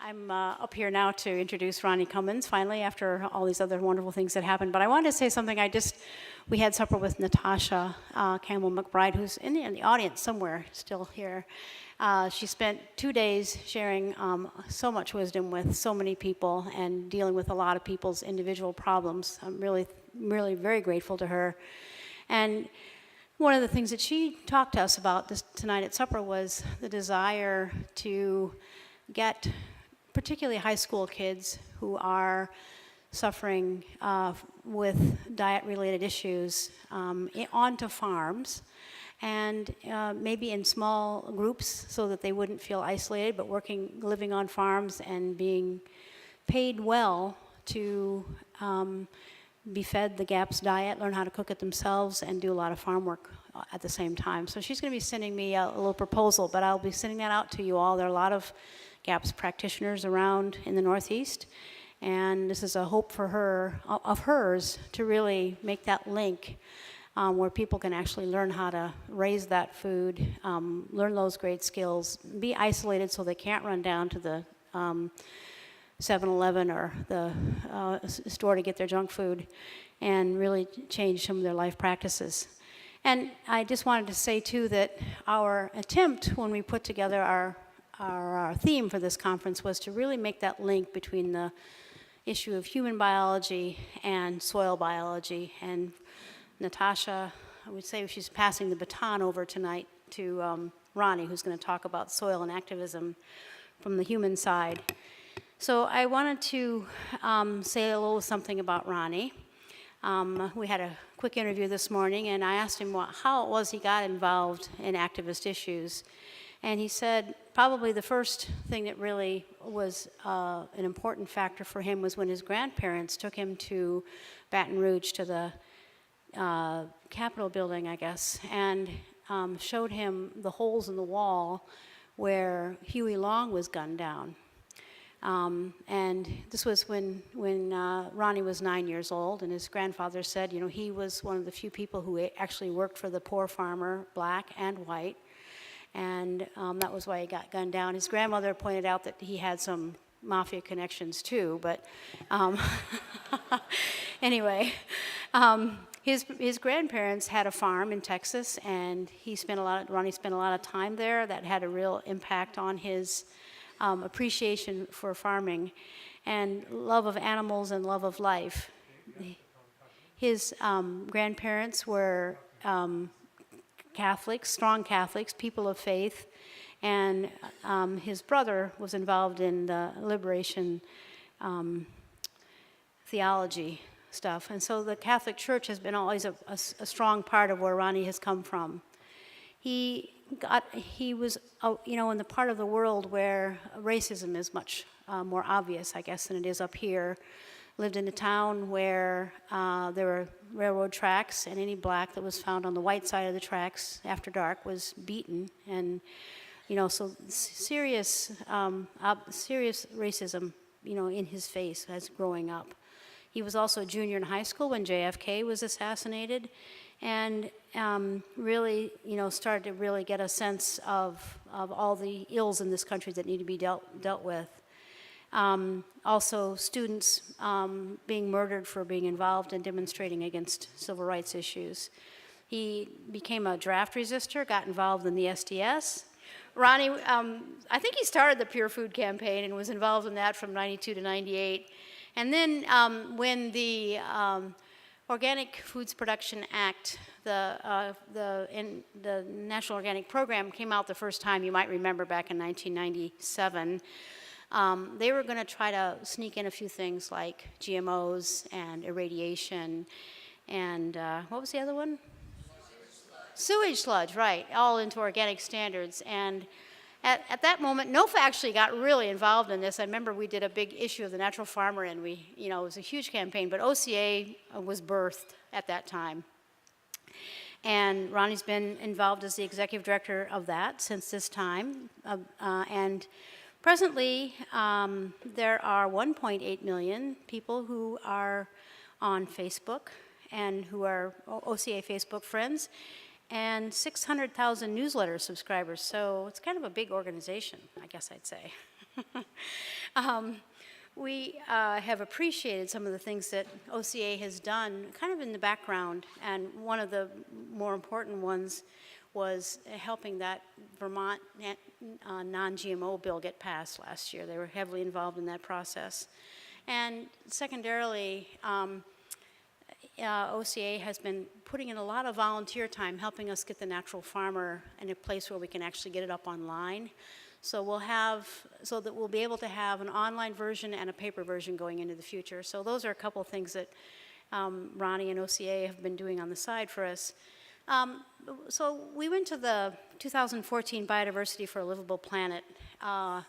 I'm up here now to introduce Ronnie Cummins, finally, after all these other wonderful things that happened. But I wanted to say something. We had supper with Natasha Campbell McBride, who's in the audience somewhere, still here. She spent 2 days sharing so much wisdom with so many people and dealing with a lot of people's individual problems. I'm really, really very grateful to her. And one of the things that she talked to us about tonight at supper was the desire to get particularly high school kids who are suffering with diet-related issues onto farms, and maybe in small groups so that they wouldn't feel isolated, but living on farms and being paid well to be fed the GAPS diet, learn how to cook it themselves, and do a lot of farm work at the same time. So she's going to be sending me a little proposal, but I'll be sending that out to you all. There are a lot of GAPS practitioners around in the Northeast, and this is a hope for her, of hers, to really make that link where people can actually learn how to raise that food, learn those great skills, be isolated so they can't run down to the 7-Eleven or the store to get their junk food, and really change some of their life practices. And I just wanted to say, too, that our attempt when we put together our theme for this conference was to really make that link between the issue of human biology and soil biology. And Natasha, I would say she's passing the baton over tonight to Ronnie, who's going to talk about soil and activism from the human side. So I wanted to say a little something about Ronnie. We had a quick interview this morning, and I asked him how it was he got involved in activist issues. And he said probably the first thing that really was an important factor for him was when his grandparents took him to Baton Rouge, to the Capitol building, I guess, and showed him the holes in the wall where Huey Long was gunned down. And this was when Ronnie was 9 years old, and his grandfather said, he was one of the few people who actually worked for the poor farmer, black and white, and that was why he got gunned down. His grandmother pointed out that he had some mafia connections too, but anyway, his grandparents had a farm in Texas, and Ronnie spent a lot of time there. That had a real impact on his appreciation for farming and love of animals and love of life. His grandparents were Catholics, strong Catholics, people of faith, and his brother was involved in the liberation theology stuff. And so the Catholic Church has been always a strong part of where Ronnie has come from. He was, in the part of the world where racism is much more obvious, I guess, than it is up here. Lived in a town where there were railroad tracks, and any black that was found on the white side of the tracks after dark was beaten. And, so serious racism, in his face as growing up. He was also a junior in high school when JFK was assassinated, and really, started to really get a sense of all the ills in this country that need to be dealt with. Also, students being murdered for being involved in demonstrating against civil rights issues. He became a draft resistor, got involved in the SDS. Ronnie, I think he started the Pure Food campaign and was involved in that from 92 to 98. And then when the Organic Foods Production Act, the National Organic Program came out the first time, you might remember back in 1997, they were going to try to sneak in a few things like GMOs and irradiation and what was the other one? Sewage sludge, right, all into organic standards. And at that moment, NOFA actually got really involved in this. I remember we did a big issue of the Natural Farmer, and it was a huge campaign, but OCA was birthed at that time. And Ronnie's been involved as the executive director of that since this time. And presently, there are 1.8 million people who are on Facebook and who are OCA Facebook friends. and 600,000 newsletter subscribers. So it's kind of a big organization, I guess I'd say. We have appreciated some of the things that OCA has done kind of in the background, and one of the more important ones was helping that Vermont non-GMO bill get passed last year. They were heavily involved in that process. And secondarily, OCA has been putting in a lot of volunteer time helping us get the natural farmer in a place where we can actually get it up online. So we'll be able to have an online version and a paper version going into the future. So those are a couple of things that Ronnie and OCA have been doing on the side for us. So we went to the 2014 Biodiversity for a Livable Planet a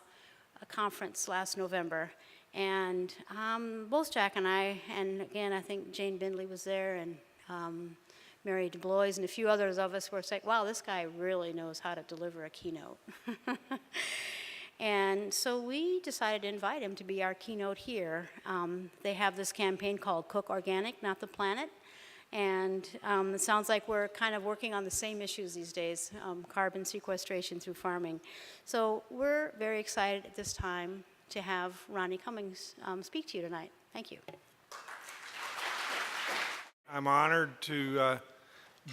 conference last November. And both Jack and I, and again, I think Jane Bindley was there, and Mary DeBlois, and a few others of us were saying, wow, this guy really knows how to deliver a keynote. And so we decided to invite him to be our keynote here. They have this campaign called Cook Organic, Not the Planet. And it sounds like we're kind of working on the same issues these days, carbon sequestration through farming. So we're very excited at this time to have Ronnie Cummins speak to you tonight. Thank you. I'm honored to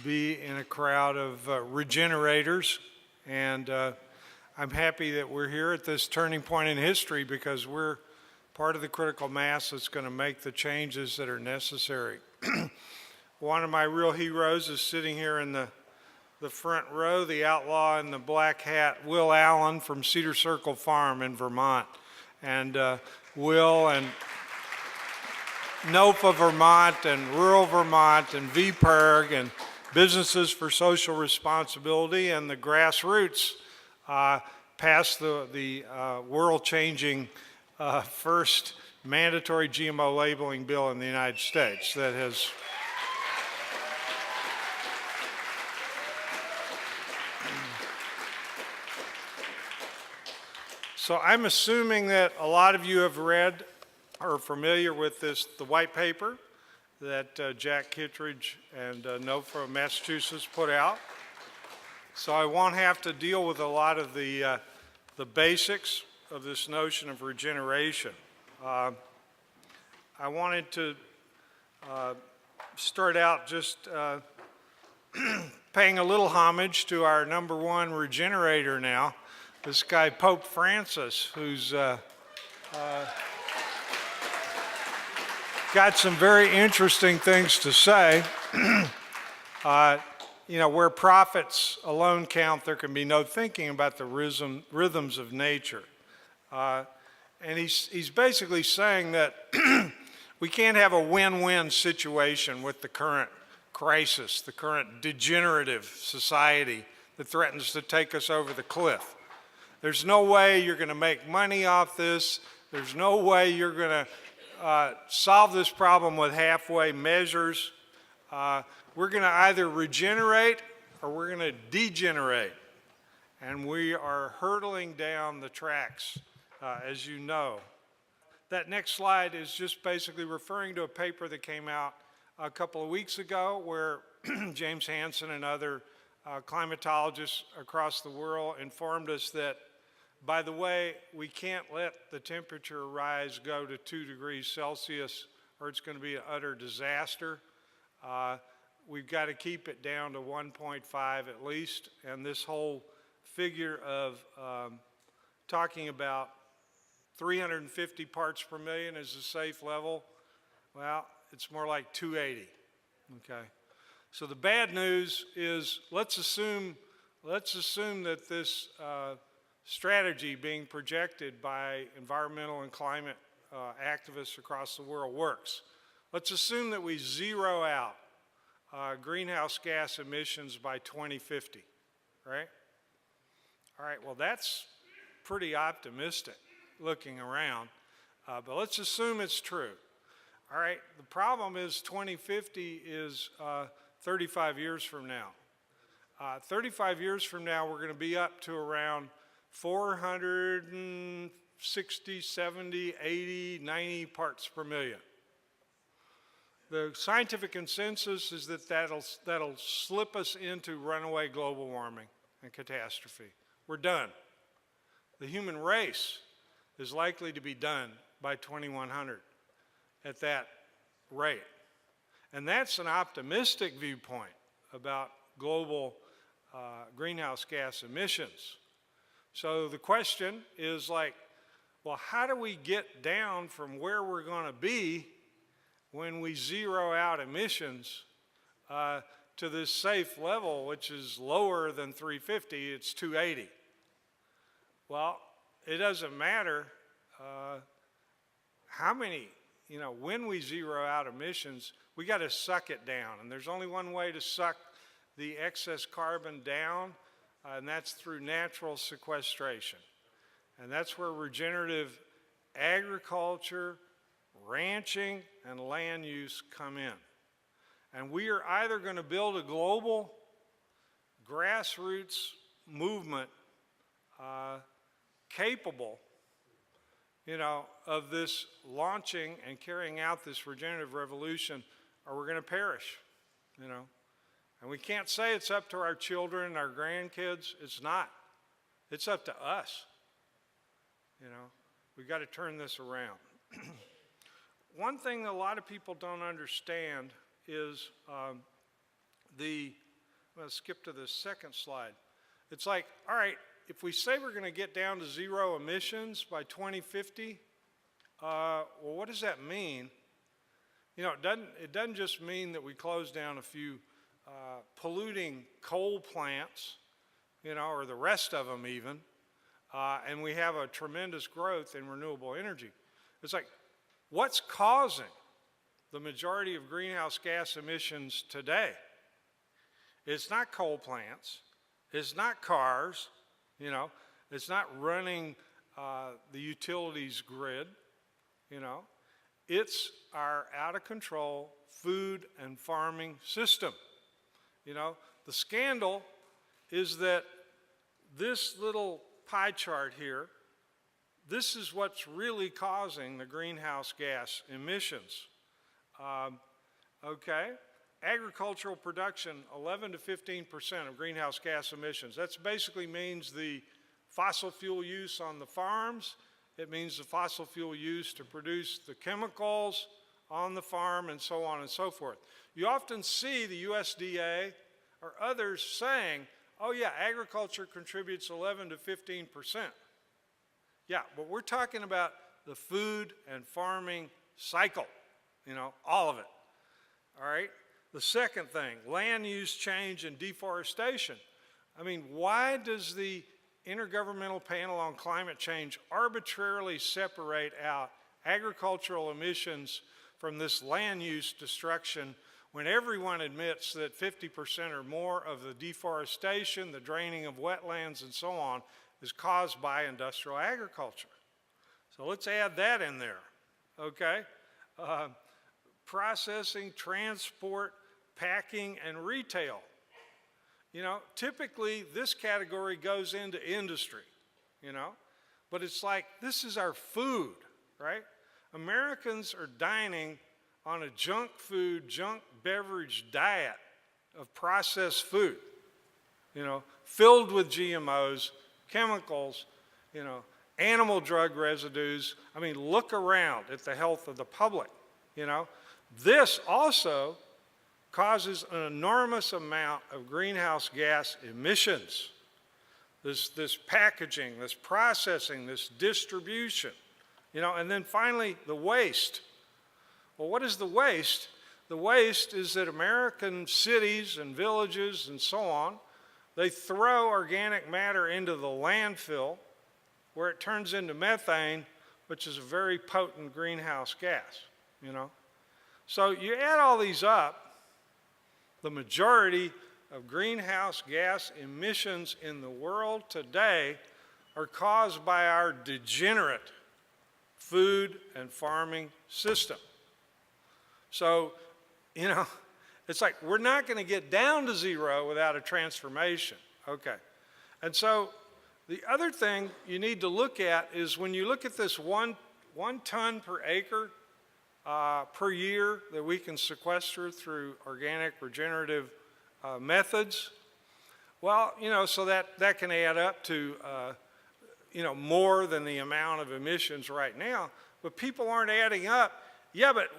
be in a crowd of regenerators, and I'm happy that we're here at this turning point in history because we're part of the critical mass that's going to make the changes that are necessary. One of my real heroes is sitting here in the front row, the outlaw in the black hat, Will Allen from Cedar Circle Farm in Vermont. And Will and NOFA Vermont and Rural Vermont and VPIRG and Businesses for Social Responsibility and the grassroots passed the world-changing first mandatory GMO labeling bill in the United States that has So I'm assuming that a lot of you have read or are familiar with the white paper that Jack Kittredge and NOFA of Massachusetts put out. So I won't have to deal with a lot of the basics of this notion of regeneration. I wanted to start out just paying a little homage to our #1 regenerator now, this guy Pope Francis, who's got some very interesting things to say. You know, where profits alone count, there can be no thinking about the rhythms of nature. And he's basically saying that we can't have a win-win situation with the current crisis, the current degenerative society that threatens to take us over the cliff. There's no way you're going to make money off this. There's no way you're going to solve this problem with halfway measures. We're going to either regenerate or we're going to degenerate. And we are hurtling down the tracks, as you know. That next slide is just basically referring to a paper that came out a couple of weeks ago where James Hansen and other climatologists across the world informed us that, by the way, we can't let the temperature rise go to 2 degrees Celsius or it's going to be an utter disaster. We've got to keep it down to 1.5 at least, and this whole figure of talking about 350 parts per million is a safe level, well, it's more like 280, okay? So the bad news is let's assume that this strategy being projected by environmental and climate activists across the world works. Let's assume that we zero out greenhouse gas emissions by 2050, right? All right, well, that's pretty optimistic looking around, but let's assume it's true. All right, the problem is 2050 is 35 years from now. 35 years from now, we're going to be up to around 460, 70, 80, 90 parts per million. the scientific consensus is that that'll slip us into runaway global warming and catastrophe. We're done. The human race is likely to be done by 2100 at that rate. And that's an optimistic viewpoint about global greenhouse gas emissions. So the question is like, well, how do we get down from where we're going to be when we zero out emissions to this safe level, which is lower than 350, it's 280. Well, it doesn't matter how many, when we zero out emissions, we got to suck it down. And there's only one way to suck the excess carbon down, and that's through natural sequestration. And that's where regenerative agriculture, ranching, and land use come in. And we are either going to build a global grassroots movement capable, of this launching and carrying out this regenerative revolution, or we're going to perish, And we can't say it's up to our children, our grandkids. It's not. It's up to us. We've got to turn this around. One thing that a lot of people don't understand is I'm going to skip to the second slide. It's like, all right, if we say we're going to get down to zero emissions by 2050, well, what does that mean? It doesn't just mean that we close down a few polluting coal plants, or the rest of them even, and we have a tremendous growth in renewable energy. It's like, what's causing the majority of greenhouse gas emissions today? It's not coal plants. It's not cars. It's not running the utilities grid. It's our out-of-control food and farming system. The scandal is that this little pie chart here, this is what's really causing the greenhouse gas emissions. Okay, agricultural production, 11 to 15% of greenhouse gas emissions. That basically means the fossil fuel use on the farms. It means the fossil fuel use to produce the chemicals on the farm, and so on and so forth. You often see the USDA or others saying, oh yeah, agriculture contributes 11 to 15%. Yeah, but we're talking about the food and farming cycle, all of it. All right? The second thing, land use change and deforestation. Why does the Intergovernmental Panel on Climate Change arbitrarily separate out agricultural emissions from this land use destruction when everyone admits that 50% or more of the deforestation, the draining of wetlands, and so on is caused by industrial agriculture? So let's add that in there, okay? Processing, transport, packing, and retail. Typically this category goes into industry, but it's like, this is our food, right? Americans are dining on a junk food, junk beverage diet of processed food, filled with GMOs, chemicals, animal drug residues. Look around at the health of the public, This also causes an enormous amount of greenhouse gas emissions. This packaging, this processing, this distribution, and then finally the waste. Well, what is the waste? The waste is that American cities and villages and so on, they throw organic matter into the landfill where it turns into methane, which is a very potent greenhouse gas, So you add all these up, the majority of greenhouse gas emissions in the world today are caused by our degenerate food and farming system. So, it's like we're not going to get down to zero without a transformation. Okay. And so the other thing you need to look at is when you look at this one ton per acre per year that we can sequester through organic regenerative methods. Well, so that can add up to, more than the amount of emissions right now, but people aren't adding up. Yeah, but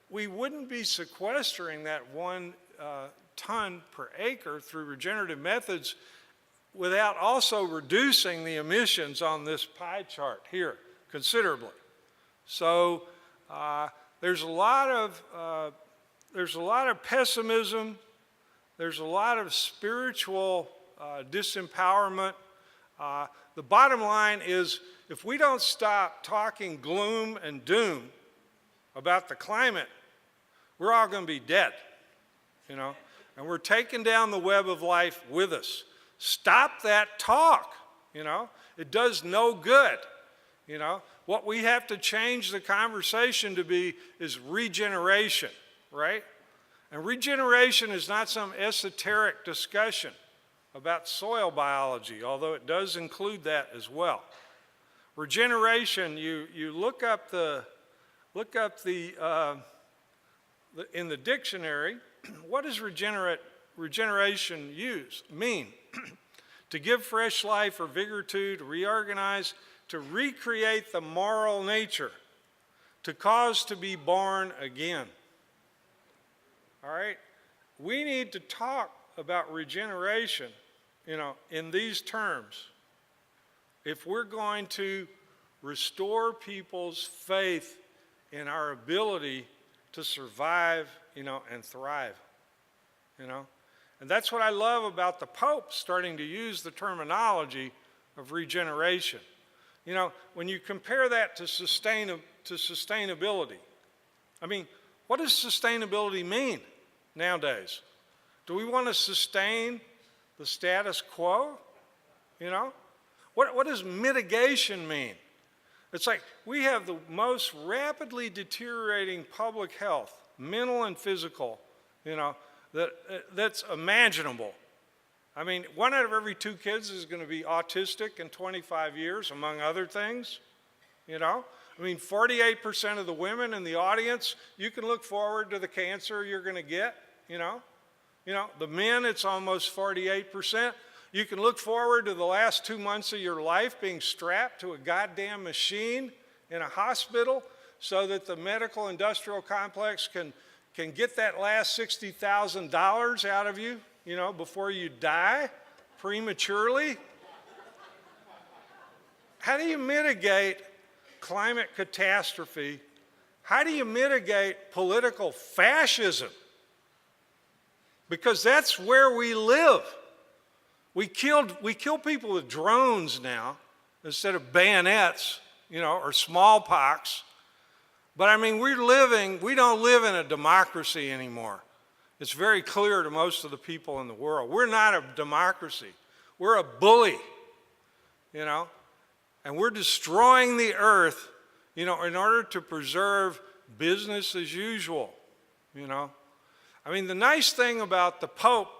we wouldn't be sequestering that 1 ton per acre through regenerative methods without also reducing the emissions on this pie chart here considerably. So there's a lot of pessimism. There's a lot of spiritual disempowerment. The bottom line is, if we don't stop talking gloom and doom about the climate, we're all going to be dead, and we're taking down the web of life with us. Stop that talk, it does no good. What we have to change the conversation to be is regeneration, right? And regeneration is not some esoteric discussion about soil biology, although it does include that as well. Regeneration, you look up in the dictionary, what does regeneration mean? To give fresh life or vigor to reorganize, to recreate the moral nature, to cause to be born again. All right? We need to talk about regeneration, in these terms, if we're going to restore people's faith in our ability to survive, and thrive, And that's what I love about the Pope starting to use the terminology of regeneration. When you compare that to sustainability, what does sustainability mean nowadays? Do we want to sustain the status quo? What does mitigation mean? It's like we have the most rapidly deteriorating public health, mental and physical, that's imaginable. 1 out of every 2 kids is going to be autistic in 25 years, among other things. 48% of the women in the audience, you can look forward to the cancer you're going to get, The men, it's almost 48%. You can look forward to the last 2 months of your life being strapped to a goddamn machine in a hospital so that the medical industrial complex can get that last $60,000 out of you, before you die prematurely. How do you mitigate climate catastrophe? How do you mitigate political fascism? Because that's where we live. We kill people with drones now instead of bayonets, or smallpox. But we don't live in a democracy anymore. It's very clear to most of the people in the world. We're not a democracy. We're a bully, and we're destroying the earth, in order to preserve business as usual, The nice thing about the Pope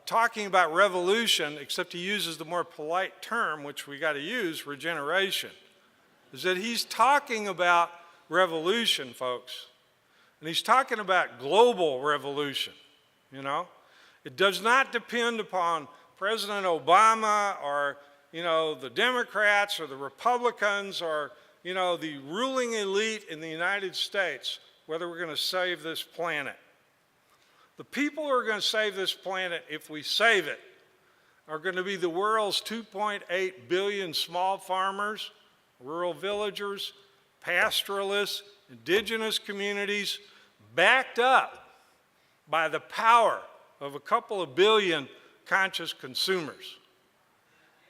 talking about revolution, except he uses the more polite term, which we got to use, regeneration, is that he's talking about revolution, folks. And he's talking about global revolution, It does not depend upon President Obama or, the Democrats or the Republicans or, the ruling elite in the United States, whether we're going to save this planet. The people who are going to save this planet, if we save it, are going to be the world's 2.8 billion small farmers, rural villagers, pastoralists, indigenous communities, backed up by the power of a couple of billion conscious consumers.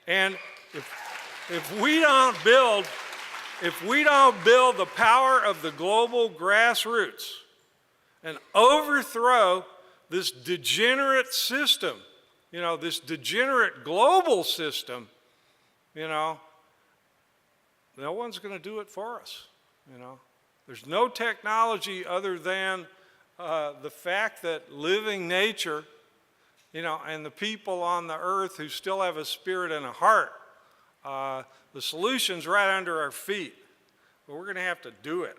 And if we don't build the power of the global grassroots and overthrow this degenerate system, this degenerate global system, no one's going to do it for us, There's no technology other than the fact that living nature, and the people on the earth who still have a spirit and a heart, the solution's right under our feet, but we're going to have to do it.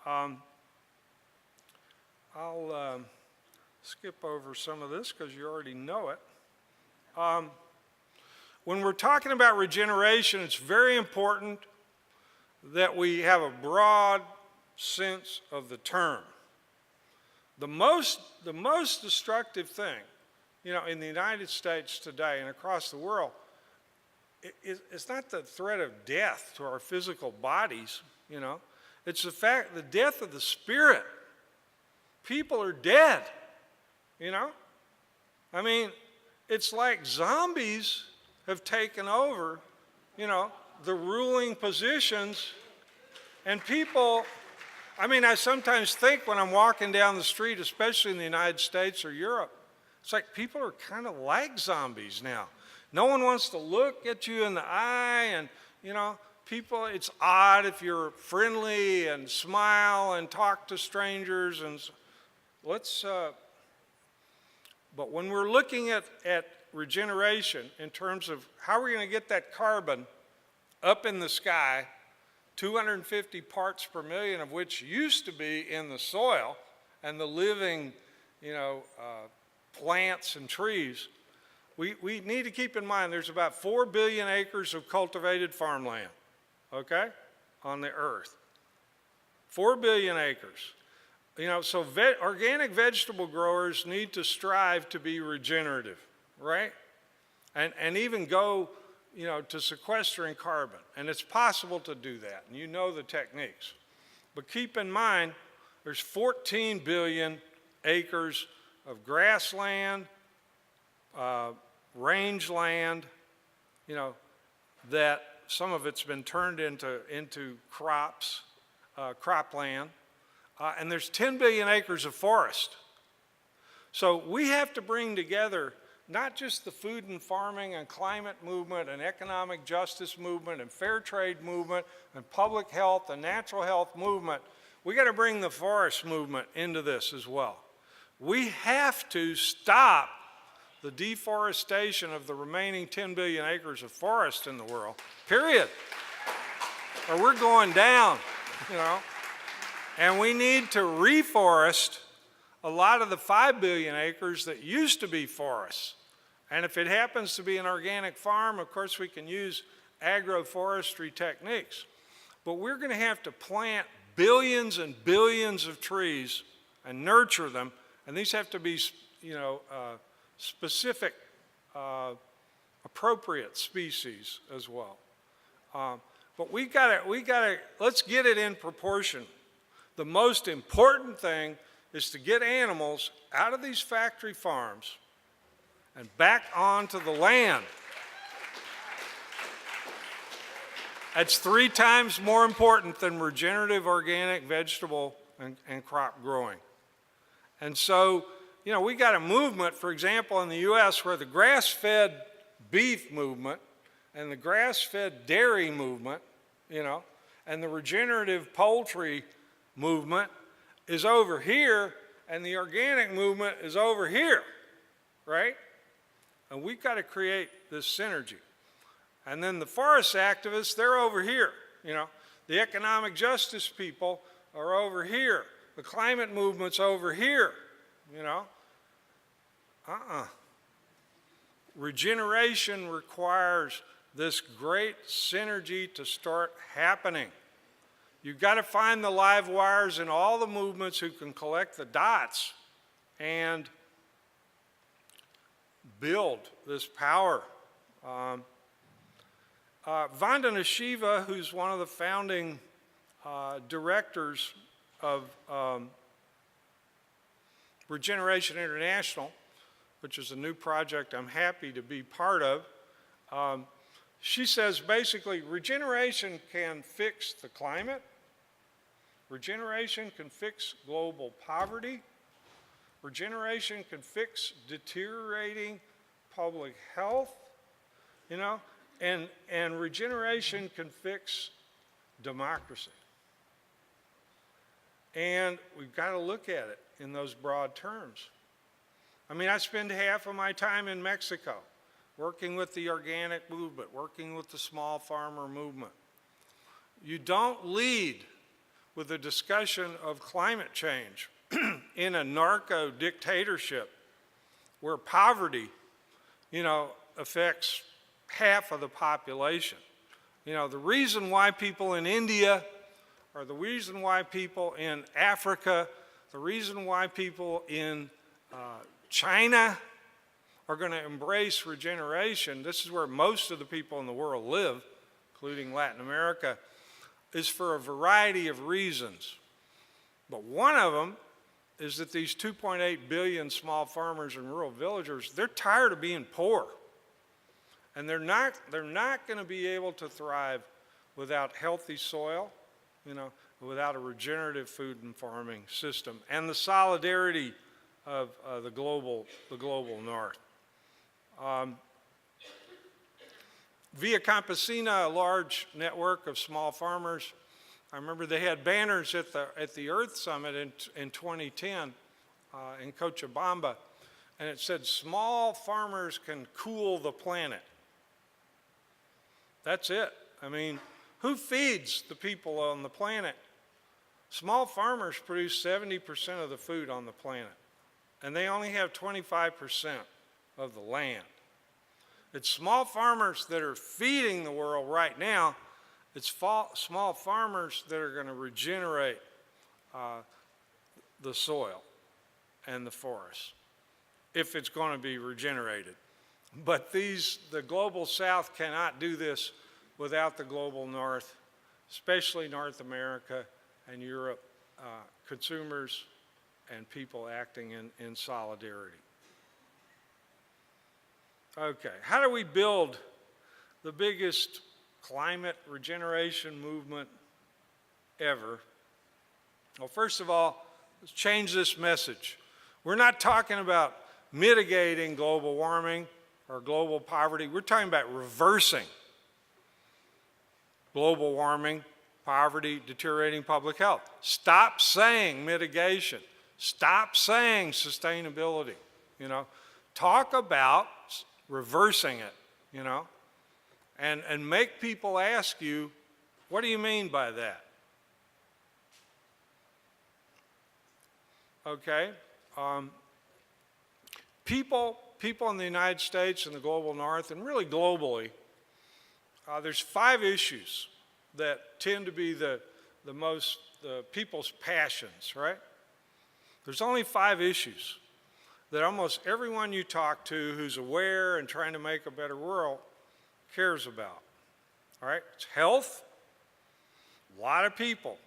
I'll skip over some of this because you already know it. When we're talking about regeneration, it's very important that we have a broad sense of the term. The most destructive thing, in the United States today and across the world, it's not the threat of death to our physical bodies, It's the death of the spirit. People are dead, I mean, it's like zombies have taken over, the ruling positions, and people, I sometimes think when I'm walking down the street, especially in the United States or Europe, it's like people are kind of like zombies now. No one wants to look at you in the eye, and, people, it's odd if you're friendly and smile and talk to strangers, and but when we're looking at regeneration in terms of how we're going to get that carbon up in the sky, 250 parts per million of which used to be in the soil and the living, plants and trees, we need to keep in mind there's about 4 billion acres of cultivated farmland, okay, on the earth. 4 billion acres. So organic vegetable growers need to strive to be regenerative, right? And even go, to sequestering carbon. And it's possible to do that, and you know the techniques. But keep in mind, there's 14 billion acres of grassland, rangeland, that some of it's been turned into crops, cropland. And there's 10 billion acres of forest. So we have to bring together not just the food and farming and climate movement and economic justice movement and fair trade movement and public health and natural health movement. We got to bring the forest movement into this as well. We have to stop the deforestation of the remaining 10 billion acres of forest in the world, period. Or we're going down, And we need to reforest a lot of the 5 billion acres that used to be forests. And if it happens to be an organic farm, of course we can use agroforestry techniques. But we're going to have to plant billions and billions of trees and nurture them. And these have to be, specific, appropriate species as well. But let's get it in proportion. The most important thing is to get animals out of these factory farms and back onto the land. That's 3 times more important than regenerative organic vegetable and crop growing. And so, we got a movement, for example, in the US where the grass-fed beef movement and the grass-fed dairy movement, and the regenerative poultry movement is over here, and the organic movement is over here, right? And we've got to create this synergy. And then the forest activists, they're over here, The economic justice people are over here. The climate movement's over here, Regeneration requires this great synergy to start happening. You've got to find the live wires in all the movements who can collect the dots and build this power. Vandana Shiva, who's one of the founding directors of Regeneration International, which is a new project I'm happy to be part of, she says basically regeneration can fix the climate, regeneration can fix global poverty, regeneration can fix deteriorating public health, and regeneration can fix democracy. And we've got to look at it in those broad terms. I spend half of my time in Mexico working with the organic movement, working with the small farmer movement. You don't lead with a discussion of climate change in a narco dictatorship where poverty, affects half of the population. The reason why people in India, or the reason why people in Africa, the reason why people in China are going to embrace regeneration, this is where most of the people in the world live, including Latin America, is for a variety of reasons. But one of them is that these 2.8 billion small farmers and rural villagers, they're tired of being poor. And they're not going to be able to thrive without healthy soil, without a regenerative food and farming system, and the solidarity of the global north. Via Campesina, a large network of small farmers, I remember they had banners at the Earth Summit in 2010 in Cochabamba, and it said, "Small farmers can cool the planet." That's it. I mean, who feeds the people on the planet? Small farmers produce 70% of the food on the planet, and they only have 25% of the land. It's small farmers that are feeding the world right now. It's small farmers that are going to regenerate the soil and the forest, if it's going to be regenerated. But the global south cannot do this without the global north, especially North America and Europe, consumers and people acting in solidarity. Okay, how do we build the biggest climate regeneration movement ever? Well, first of all, let's change this message. We're not talking about mitigating global warming or global poverty. We're talking about reversing global warming, poverty, deteriorating public health. Stop saying mitigation. Stop saying sustainability. Talk about reversing it, and make people ask you, what do you mean by that? Okay? People in the United States and the global north, and really globally, there's 5 issues that tend to be the people's passions, right? There's only 5 issues that almost everyone you talk to who's aware and trying to make a better world cares about. All right? It's health. A lot of people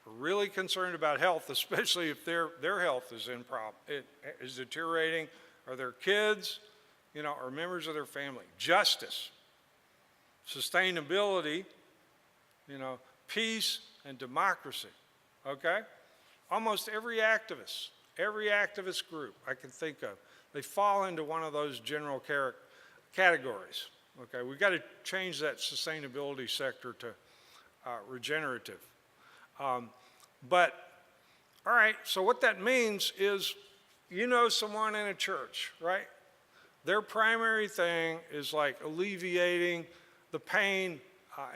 are really concerned about health, especially if their health is deteriorating, or their kids, or members of their family. Justice, sustainability, peace and democracy. Okay? Almost every activist group I can think of, they fall into one of those general categories. Okay, we've got to change that sustainability sector to regenerative. But, all right, so what that means is, someone in a church, right? Their primary thing is like alleviating the pain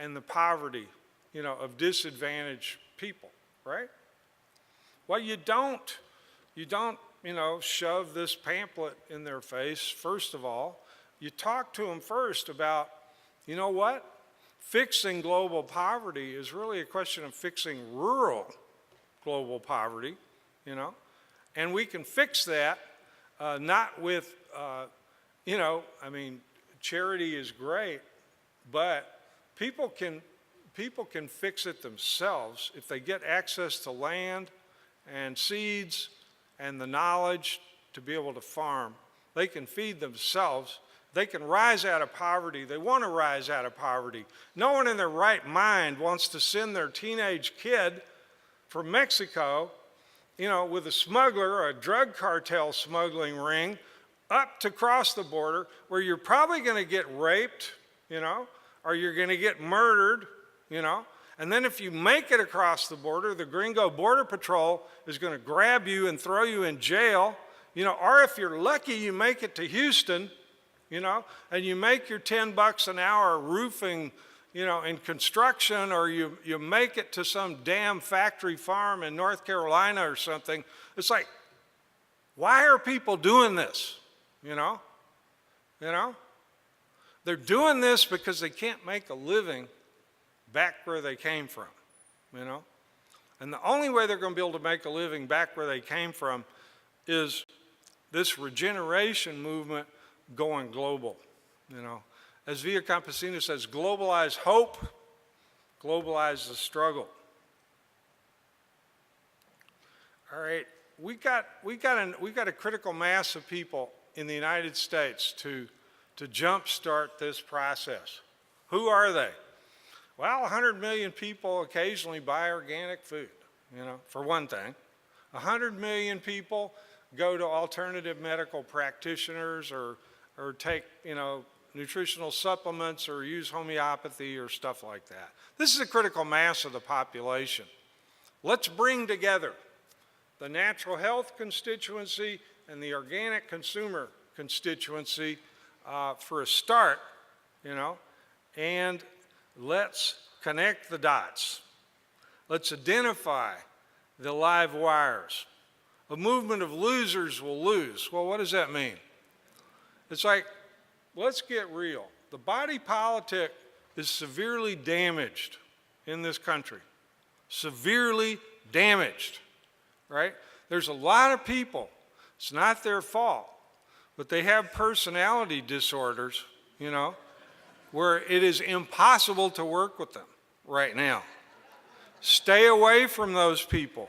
and the poverty, of disadvantaged people, right? Well, you don't, shove this pamphlet in their face. First of all, you talk to them first about, fixing global poverty is really a question of fixing rural global poverty, and we can fix that not with, charity is great, but people can fix it themselves if they get access to land and seeds and the knowledge to be able to farm. They can feed themselves. They can rise out of poverty. They want to rise out of poverty. No one in their right mind wants to send their teenage kid from Mexico, with a smuggler or a drug cartel smuggling ring up to cross the border, where you're probably going to get raped, or you're going to get murdered, And then if you make it across the border, the Gringo Border Patrol is going to grab you and throw you in jail, or if you're lucky, you make it to Houston, and you make your $10 an hour roofing, in construction, or you make it to some damn factory farm in North Carolina or something. It's like, why are people doing this? They're doing this because they can't make a living back where they came from, And the only way they're going to be able to make a living back where they came from is this regeneration movement going global, As Via Campesina says, globalize hope, globalize the struggle. All right, we got a critical mass of people in the United States to jumpstart this process. Who are they? Well, 100 million people occasionally buy organic food, for one thing. 100 million people go to alternative medical practitioners or take, nutritional supplements or use homeopathy or stuff like that. This is a critical mass of the population. Let's bring together the natural health constituency and the organic consumer constituency for a start, and let's connect the dots. Let's identify the live wires. A movement of losers will lose. Well, what does that mean? It's like, let's get real. The body politic is severely damaged in this country. Severely damaged, right? There's a lot of people, it's not their fault, but they have personality disorders, where it is impossible to work with them right now. Stay away from those people.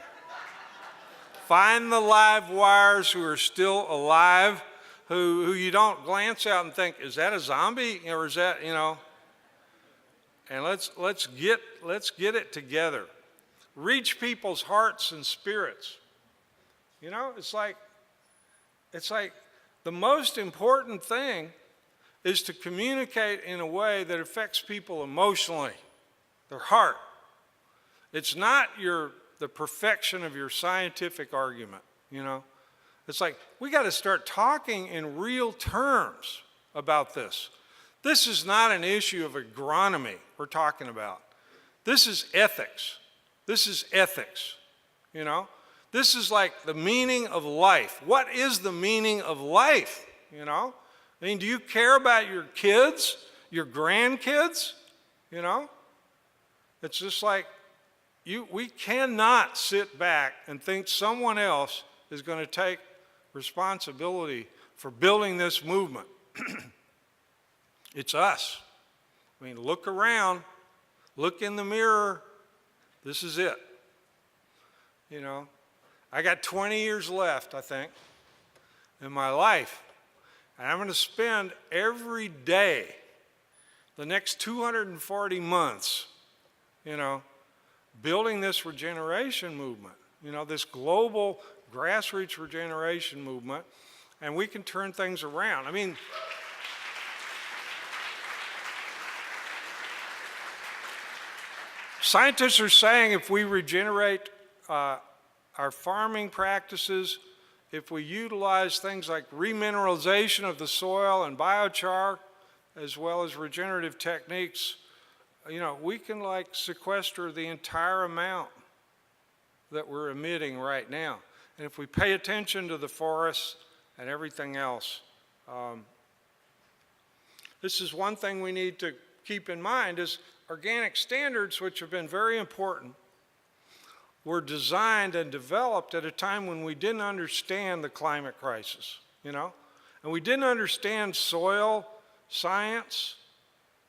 Find the live wires who are still alive, who you don't glance out and think, is that a zombie? Or is that, and let's get it together. Reach people's hearts and spirits. It's like the most important thing is to communicate in a way that affects people emotionally, their heart. It's not the perfection of your scientific argument, It's like, we got to start talking in real terms about this. This is not an issue of agronomy we're talking about. This is ethics. This is ethics, This is like the meaning of life. What is the meaning of life, I mean, do you care about your kids, your grandkids, It's just like, we cannot sit back and think someone else is going to take responsibility for building this movement. It's us. I mean, look around, look in the mirror. This is it. I got 20 years left, I think, in my life. And I'm going to spend every day, the next 240 months, building this regeneration movement, this global grassroots regeneration movement, and we can turn things around. I mean, scientists are saying if we regenerate our farming practices, if we utilize things like remineralization of the soil and biochar, as well as regenerative techniques, we can sequester the entire amount that we're emitting right now. And if we pay attention to the forests and everything else, this is one thing we need to keep in mind is organic standards, which have been very important, were designed and developed at a time when we didn't understand the climate crisis, and we didn't understand soil science,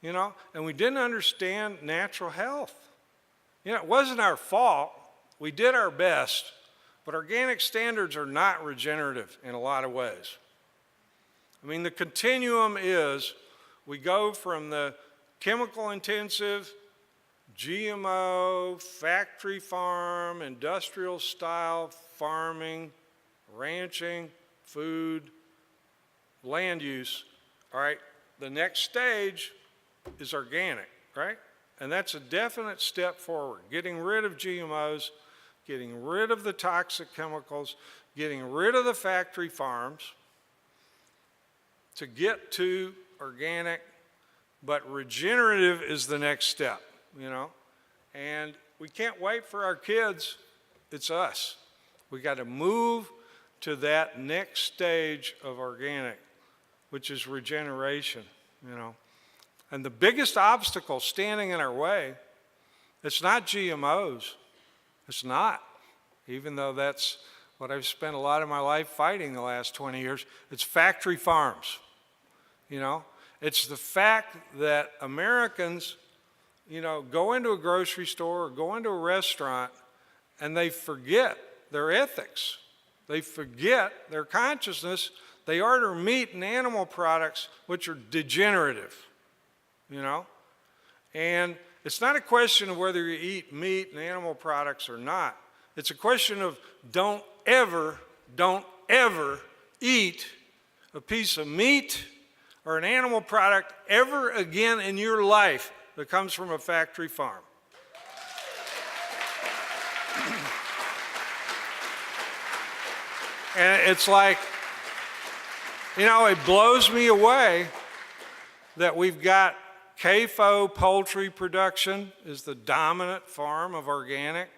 and we didn't understand natural health. It wasn't our fault. We did our best, but organic standards are not regenerative in a lot of ways. I mean, the continuum is we go from the chemical intensive, GMO, factory farm, industrial style farming, ranching, food, land use. All right, the next stage is organic, right? And that's a definite step forward, getting rid of GMOs, getting rid of the toxic chemicals, getting rid of the factory farms to get to organic But regenerative is the next step, you know? And we can't wait for our kids. It's us. We got to move to that next stage of organic, which is regeneration, you know? And the biggest obstacle standing in our way, it's not GMOs. It's not, even though that's what I've spent a lot of my life fighting the last 20 years. It's factory farms, you know? It's the fact that Americans, you know, go into a grocery store or go into a restaurant and they forget their ethics. They forget their consciousness. They order meat and animal products which are degenerative, you know? And it's not a question of whether you eat meat and animal products or not. It's a question of don't ever eat a piece of meat or an animal product ever again in your life that comes from a factory farm. And it's like, you know, it blows me away that we've got CAFO poultry production is the dominant form of organic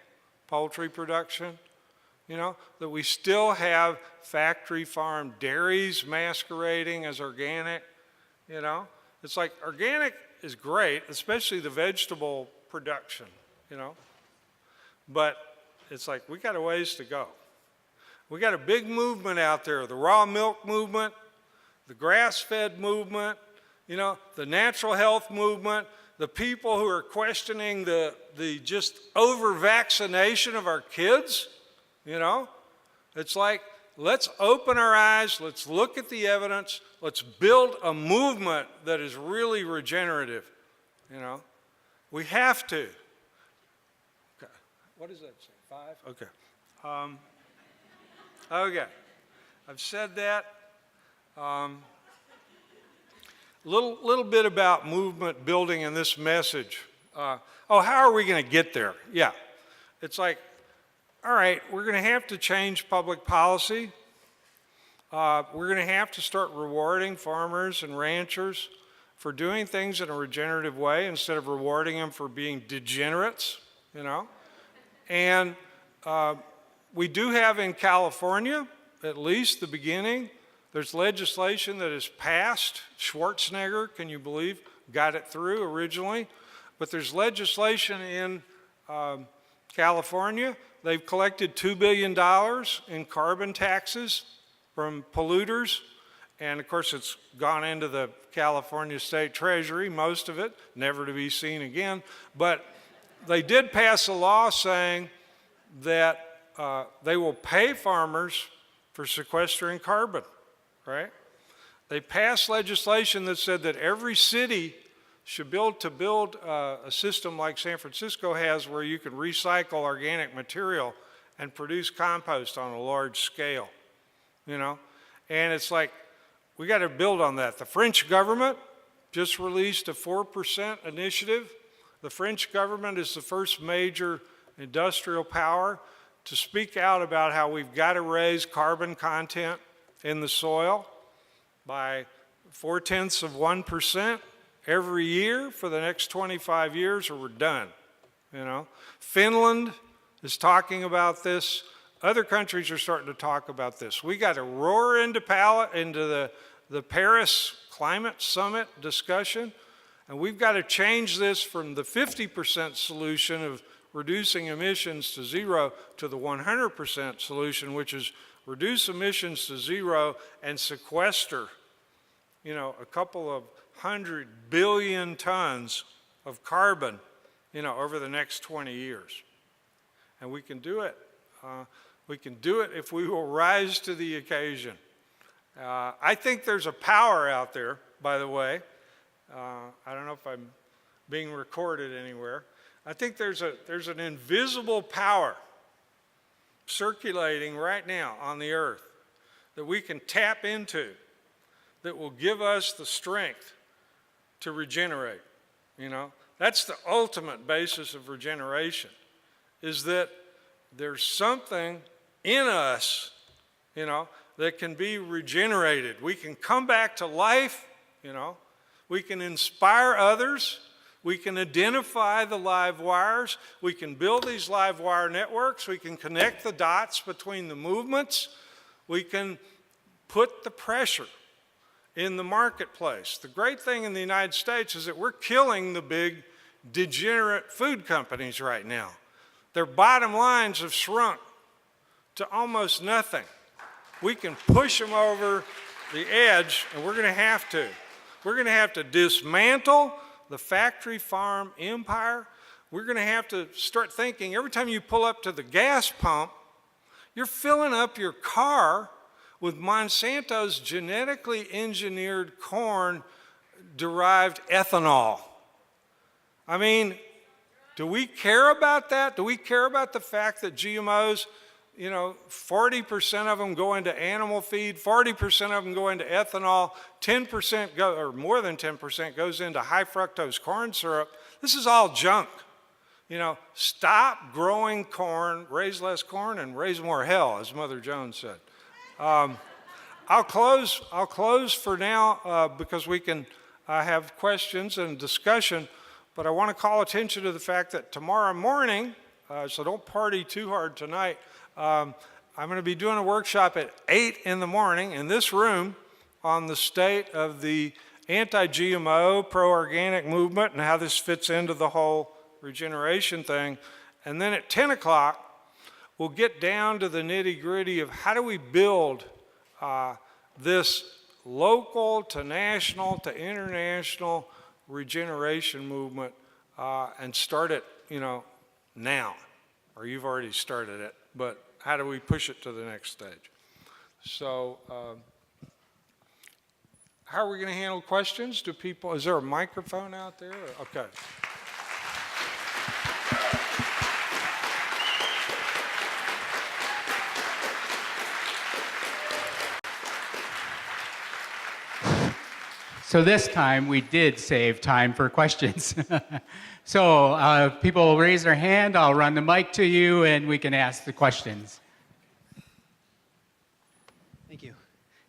poultry production, you know, that we still have factory farm dairies masquerading as organic, you know. It's like organic is great, especially the vegetable production, you know, but it's like we got a ways to go. We got a big movement out there, the raw milk movement, the grass-fed movement, you know, the natural health movement, the people who are questioning the just over-vaccination of our kids, you know. It's like, let's open our eyes, let's look at the evidence, let's build a movement that is really regenerative, you know. We have to. Okay. What does that say, 5? Okay. Okay, I've said that. Little bit about movement building in this message. How are we going to get there? Yeah, it's like, all right, we're going to have to change public policy. We're going to have to start rewarding farmers and ranchers for doing things in a regenerative way instead of rewarding them for being degenerates, you know. And we do have in California, at least the beginning, there's legislation that is passed. Schwarzenegger, can you believe, got it through originally. But there's legislation in California. They've collected $2 billion in carbon taxes from polluters. And of course, it's gone into the California State Treasury, most of it, never to be seen again. But they did pass a law saying that they will pay farmers for sequestering carbon, right? They passed legislation that said that every city should build a system like San Francisco has where you can recycle organic material and produce compost on a large scale, you know? And it's like, we got to build on that. The French government just released a 4% initiative. The French government is the first major industrial power to speak out about how we've got to raise carbon content in the soil by 0.4% every year for the next 25 years or we're done, you know. Finland is talking about this. Other countries are starting to talk about this. We got to roar into the Paris Climate Summit discussion, and we've got to change this from the 50% solution of reducing emissions to zero to the 100% solution, which is reduce emissions to zero and sequester, you know, a couple of 100 billion tons of carbon, you know, over the next 20 years. And we can do it. We can do it if we will rise to the occasion. I think there's a power out there, by the way. I don't know if I'm being recorded anywhere. I think there's an invisible power circulating right now on the earth that we can tap into that will give us the strength to regenerate, you know. That's the ultimate basis of regeneration, is that there's something in us, you know, that can be regenerated. We can come back to life, you know. we can inspire others, we can identify the live wires, we can build these live wire networks, we can connect the dots between the movements, we can put the pressure in the marketplace. The great thing in the United States is that we're killing the big degenerate food companies right now. Their bottom lines have shrunk to almost nothing. We can push them over the edge, and we're going to have to. We're going to have to dismantle the factory farm empire. We're going to have to start thinking every time you pull up to the gas pump, you're filling up your car with Monsanto's genetically engineered corn-derived ethanol. I mean, do we care about that? Do we care about the fact that GMOs, 40% of them go into animal feed, 40% of them go into ethanol, 10% go, or more than 10% goes into high fructose corn syrup? This is all junk. Stop growing corn, raise less corn, and raise more hell, as Mother Jones said. I'll close for now because we can have questions and discussion, but I want to call attention to the fact that tomorrow morning, so don't party too hard tonight, I'm going to be doing a workshop at 8 in the morning in this room on the state of the anti-GMO, pro-organic movement and how this fits into the whole regeneration thing. And then at 10 o'clock, we'll get down to the nitty-gritty of how do we build this local to national to international regeneration movement and start it, now, or you've already started it, but how do we push it to the next stage? So how are we going to handle questions? Do people, is there a microphone out there? Okay. So this time we did save time for questions. So people raise their hand, I'll run the mic to you and we can ask the questions. Thank you.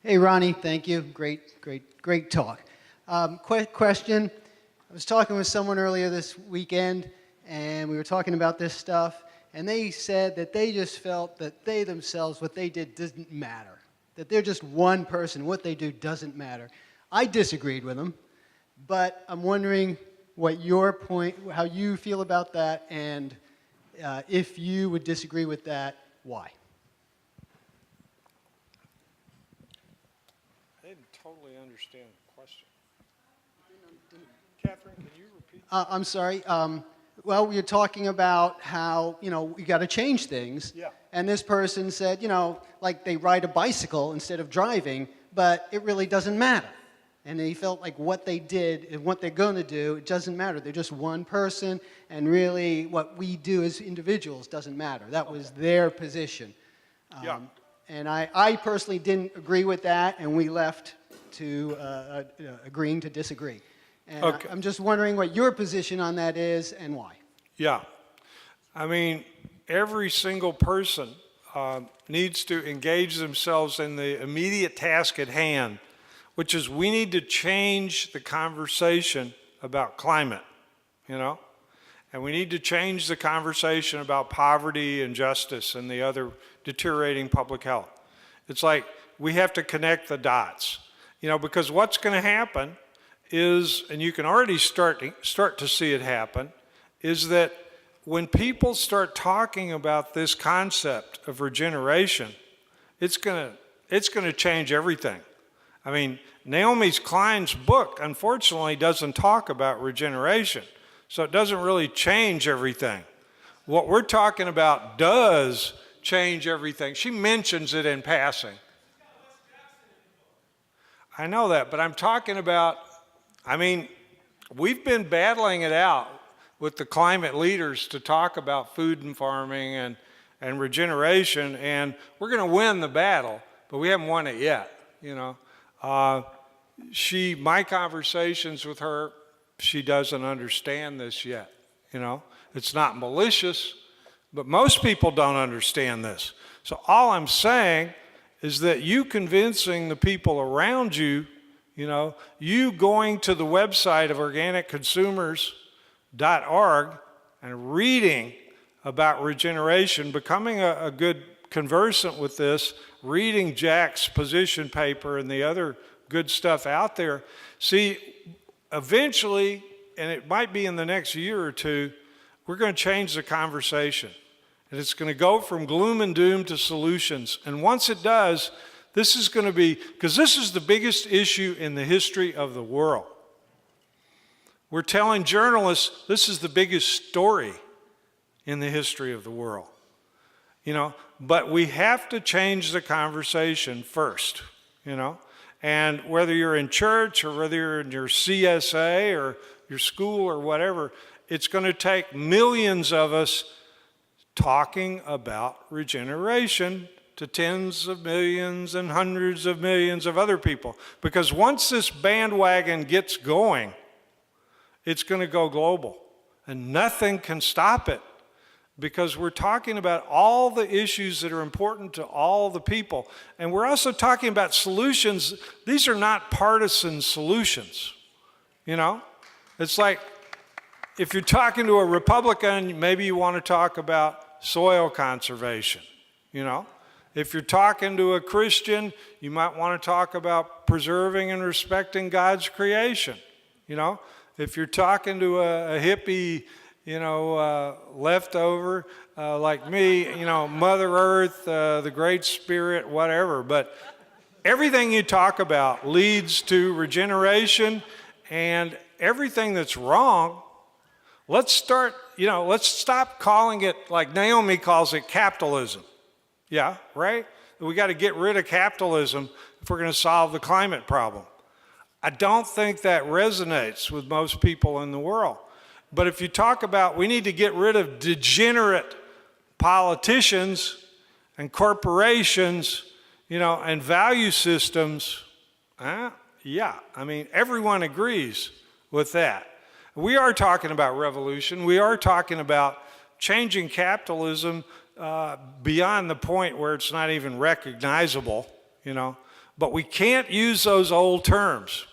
Hey, Ronnie, thank you. Great talk. Quick question. I was talking with someone earlier this weekend and we were talking about this stuff and they said that they just felt that they themselves, what they did didn't matter. That they're just one person, what they do doesn't matter. I disagreed with them, but I'm wondering what your point, how you feel about that, and if you would disagree with that, why? I didn't totally understand the question. Catherine, can you repeat? I'm sorry. Well, we were talking about how, we got to change things. Yeah. And this person said, like they ride a bicycle instead of driving, but it really doesn't matter. And they felt like what they did and what they're going to do, it doesn't matter. They're just one person, and really what we do as individuals doesn't matter. That was their position. Yeah. And I personally didn't agree with that, and we left to agreeing to disagree. And Okay. I'm just wondering what your position on that is and why. Yeah. I mean, every single person needs to engage themselves in the immediate task at hand, which is we need to change the conversation about climate, and we need to change the conversation about poverty and justice and the other deteriorating public health. It's like we have to connect the dots, because what's going to happen is, and you can already start to see it happen, is that when people start talking about this concept of regeneration, it's going to change everything. I mean, Naomi Klein's book, unfortunately, doesn't talk about regeneration, so it doesn't really change everything. What we're talking about does change everything. She mentions it in passing. I know that, but I'm talking about, we've been battling it out with the climate leaders to talk about food and farming and regeneration, and we're going to win the battle, but we haven't won it yet, my conversations with her, she doesn't understand this yet, It's not malicious, but most people don't understand this. So all I'm saying is that you convincing the people around you You know, you going to the website of organicconsumers.org and reading about regeneration, becoming a good conversant with this, reading Jack's position paper and the other good stuff out there. See, eventually, and it might be in the next year or two, we're going to change the conversation. And it's going to go from gloom and doom to solutions. And once it does, this is going to be, because this is the biggest issue in the history of the world. We're telling journalists this is the biggest story in the history of the world. You know, but we have to change the conversation first, you know. And whether you're in church or whether you're in your CSA or your school or whatever, it's going to take millions of us talking about regeneration to tens of millions and hundreds of millions of other people. Because once this bandwagon gets going, it's going to go global. And nothing can stop it. Because we're talking about all the issues that are important to all the people. And we're also talking about solutions. These are not partisan solutions, you know? It's like, if you're talking to a Republican, maybe you want to talk about soil conservation, you know? If you're talking to a Christian, you might want to talk about preserving and respecting God's creation, you know? If you're talking to a hippie, you know, leftover, like me, you know, Mother Earth, the Great Spirit, whatever. But everything you talk about leads to regeneration, and everything that's wrong, let's start, you know, let's stop calling it, like Naomi calls it, capitalism. Yeah, right? We got to get rid of capitalism if we're going to solve the climate problem. I don't think that resonates with most people in the world. But if you talk about we need to get rid of degenerate politicians and corporations, you know, and value systems, yeah, I mean, everyone agrees with that. We are talking about revolution. We are talking about changing capitalism beyond the point where it's not even recognizable, you know. But we can't use those old terms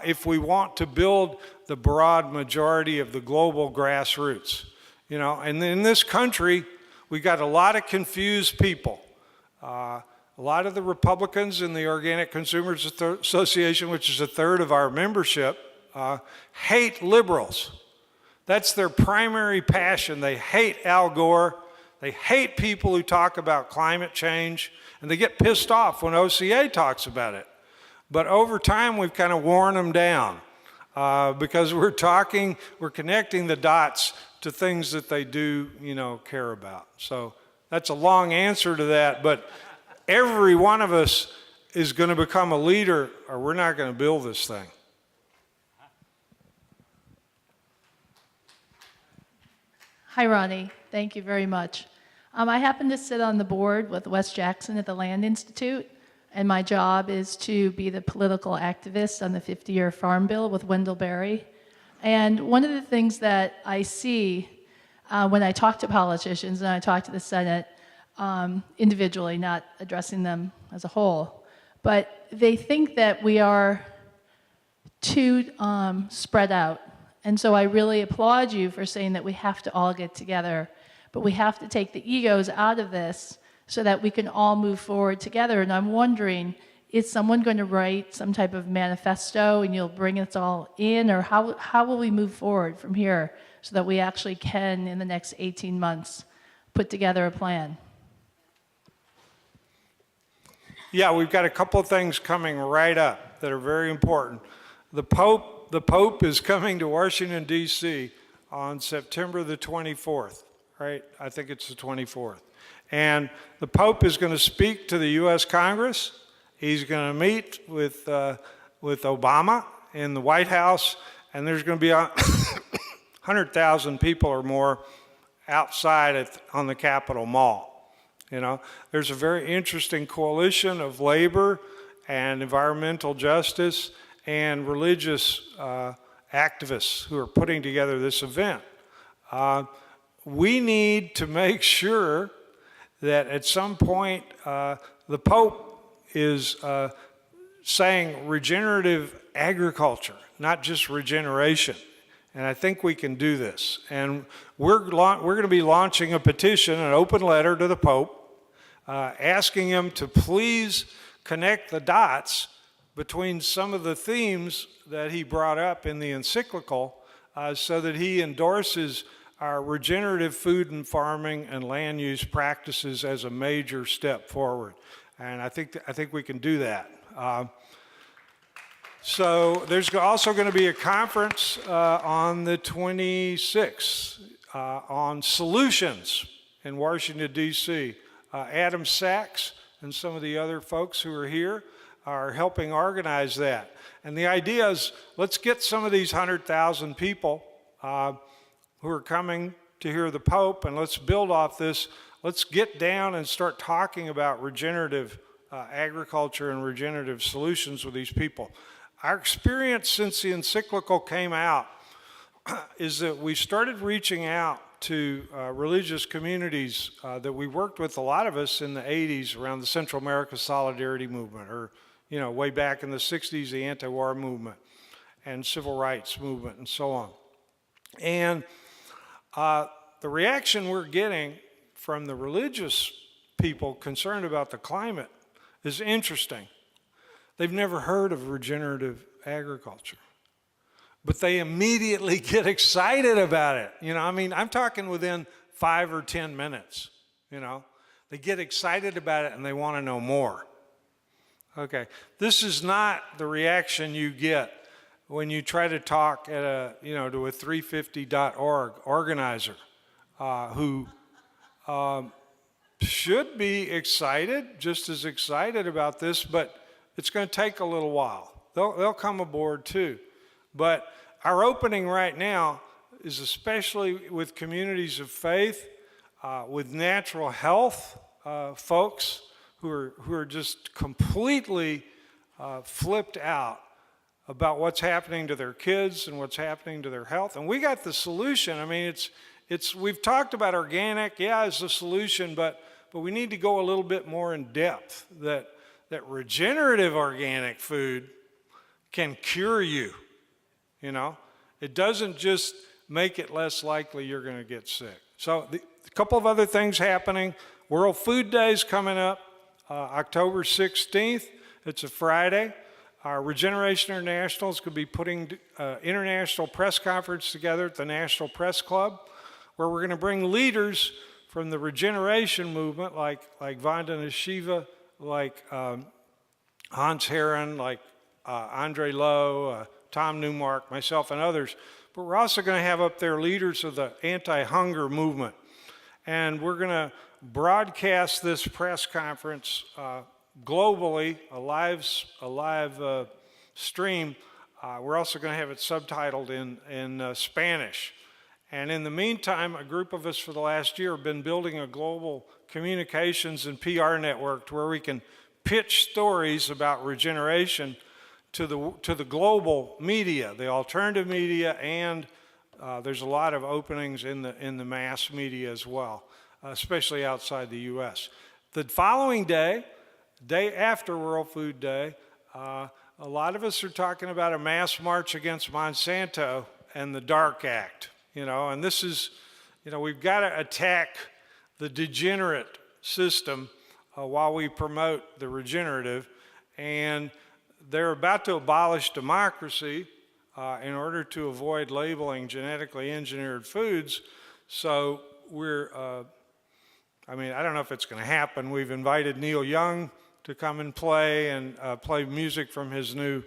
if we want to build the broad majority of the global grassroots, you know. And in this country, we got a lot of confused people. A lot of the Republicans in the Organic Consumers Association, which is a third of our membership, hate liberals. That's their primary passion. They hate Al Gore. They hate people who talk about climate change, and they get pissed off when OCA talks about it. But over time, we've kind of worn them down because we're connecting the dots to things that they do, you know, care about. So that's a long answer to that, but every one of us is going to become a leader, or we're not going to build this thing. Hi, Ronnie. Thank you very much. I happen to sit on the board with Wes Jackson at the Land Institute, and my job is to be the political activist on the 50-year Farm Bill with Wendell Berry. And one of the things that I see when I talk to politicians and I talk to the Senate individually, not addressing them as a whole, but they think that we are too spread out. And so I really applaud you for saying that we have to all get together, but we have to take the egos out of this so that we can all move forward together. And I'm wondering, is someone going to write some type of manifesto and you'll bring us all in, or how will we move forward from here so that we actually can, in the next 18 months, put together a plan? Yeah, we've got a couple of things coming right up that are very important. The Pope is coming to Washington, D.C. on September the 24th, right? I think it's the 24th. And the Pope is going to speak to the U.S. Congress. He's going to meet with Obama in the White House, and there's going to be 100,000 people or more outside on the Capitol Mall. You know, there's a very interesting coalition of labor and environmental justice and religious activists who are putting together this event. We need to make sure that at some point the Pope is saying regenerative agriculture, not just regeneration. And I think we can do this. And we're going to be launching a petition, an open letter to the Pope, asking him to please connect the dots between some of the themes that he brought up in the encyclical so that he endorses our regenerative food and farming and land use practices as a major step forward. And I think we can do that. So there's also going to be a conference on the 26th on solutions in Washington, D.C. Adam Sachs and some of the other folks who are here are helping organize that. And the idea is, let's get some of these 100,000 people who are coming to hear the Pope, and let's build off this. Let's get down and start talking about regenerative agriculture and regenerative solutions with these people. Our experience since the encyclical came out is that we started reaching out to religious communities that we worked with, a lot of us in the 80s around the Central America Solidarity Movement, or way back in the 60s, the anti-war movement and civil rights movement and so on. And the reaction we're getting from the religious people concerned about the climate is interesting. They've never heard of regenerative agriculture, but they immediately get excited about it. I'm talking within 5 or 10 minutes, They get excited about it and they want to know more. Okay, this is not the reaction you get when you try to talk at to a 350.org organizer who should be excited, just as excited about this, but it's going to take a little while. They'll come aboard too. But our opening right now is especially with communities of faith, with natural health folks who are just completely flipped out about what's happening to their kids and what's happening to their health. And we got the solution. I mean, we've talked about organic, as a solution, but we need to go a little bit more in depth, that regenerative organic food can cure you, It doesn't just make it less likely you're going to get sick. So a couple of other things happening. World Food Day is coming up October 16th. It's a Friday. Our Regeneration International is going to be putting an international press conference together at the National Press Club, where we're going to bring leaders from the regeneration movement, like Vandana Shiva, like Hans Herren, like Andre Lowe, Tom Newmark, myself, and others. But we're also going to have up there leaders of the anti-hunger movement. And we're going to broadcast this press conference globally, a live stream. We're also going to have it subtitled in Spanish. And in the meantime, a group of us for the last year have been building a global communications and PR network to where we can pitch stories about regeneration to the global media, the alternative media, and there's a lot of openings in the mass media as well, especially outside the U.S. The following day after World Food Day, a lot of us are talking about a mass march against Monsanto and the Dark Act, and this is, we've got to attack the degenerate system while we promote the regenerative, and they're about to abolish democracy in order to avoid labeling genetically engineered foods. So I don't know if it's going to happen. We've invited Neil Young to come and play music from his new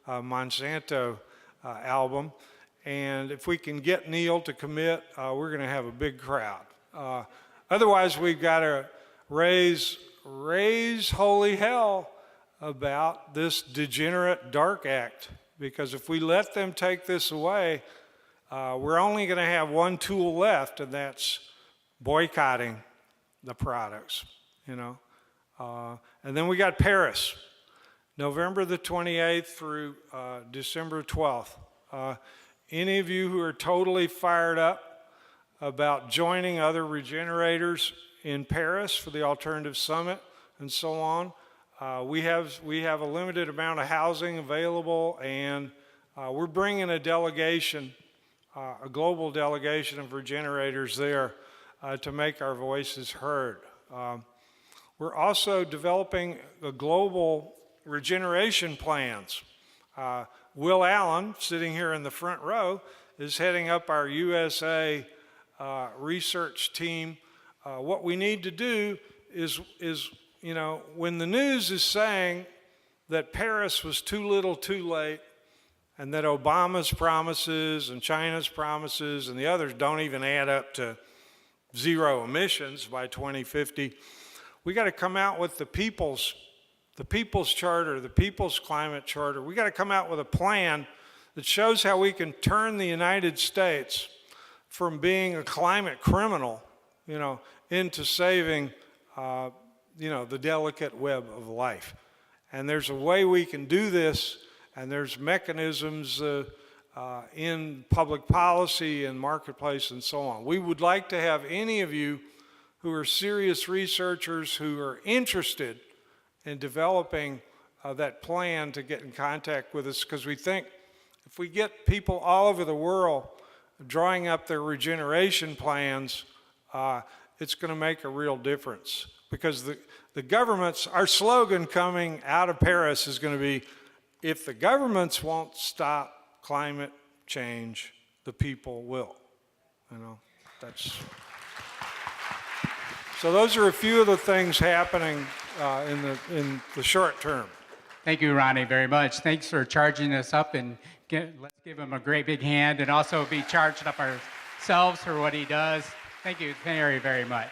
Monsanto album. And if we can get Neil to commit, we're going to have a big crowd. Otherwise, we've got to raise holy hell about this degenerate Dark Act, because if we let them take this away, we're only going to have one tool left, and that's boycotting the products, And then we got Paris, November the 28th through December 12th. Any of you who are totally fired up about joining other regenerators in Paris for the Alternative Summit and so on, We have a limited amount of housing available, and we're bringing a delegation, a global delegation of regenerators there to make our voices heard. We're also developing the global regeneration plans. Will Allen, sitting here in the front row, is heading up our USA research team. What we need to do is, you know, when the news is saying that Paris was too little too late, and that Obama's promises and China's promises and the others don't even add up to zero emissions by 2050, we got to come out with the people's charter, the people's climate charter. We got to come out with a plan that shows how we can turn the United States from being a climate criminal, you know, into saving, you know, the delicate web of life. And there's a way we can do this, and there's mechanisms in public policy and marketplace and so on. We would like to have any of you who are serious researchers who are interested in developing that plan to get in contact with us, because we think if we get people all over the world drawing up their regeneration plans, it's going to make a real difference. Because the governments, our slogan coming out of Paris is going to be, if the governments won't stop climate change, the people will. You know, that's... So those are a few of the things happening in the short term. Thank you, Ronnie, very much. Thanks for charging us up, and let's give him a great big hand, and also be charged up ourselves for what he does. Thank you very, very much.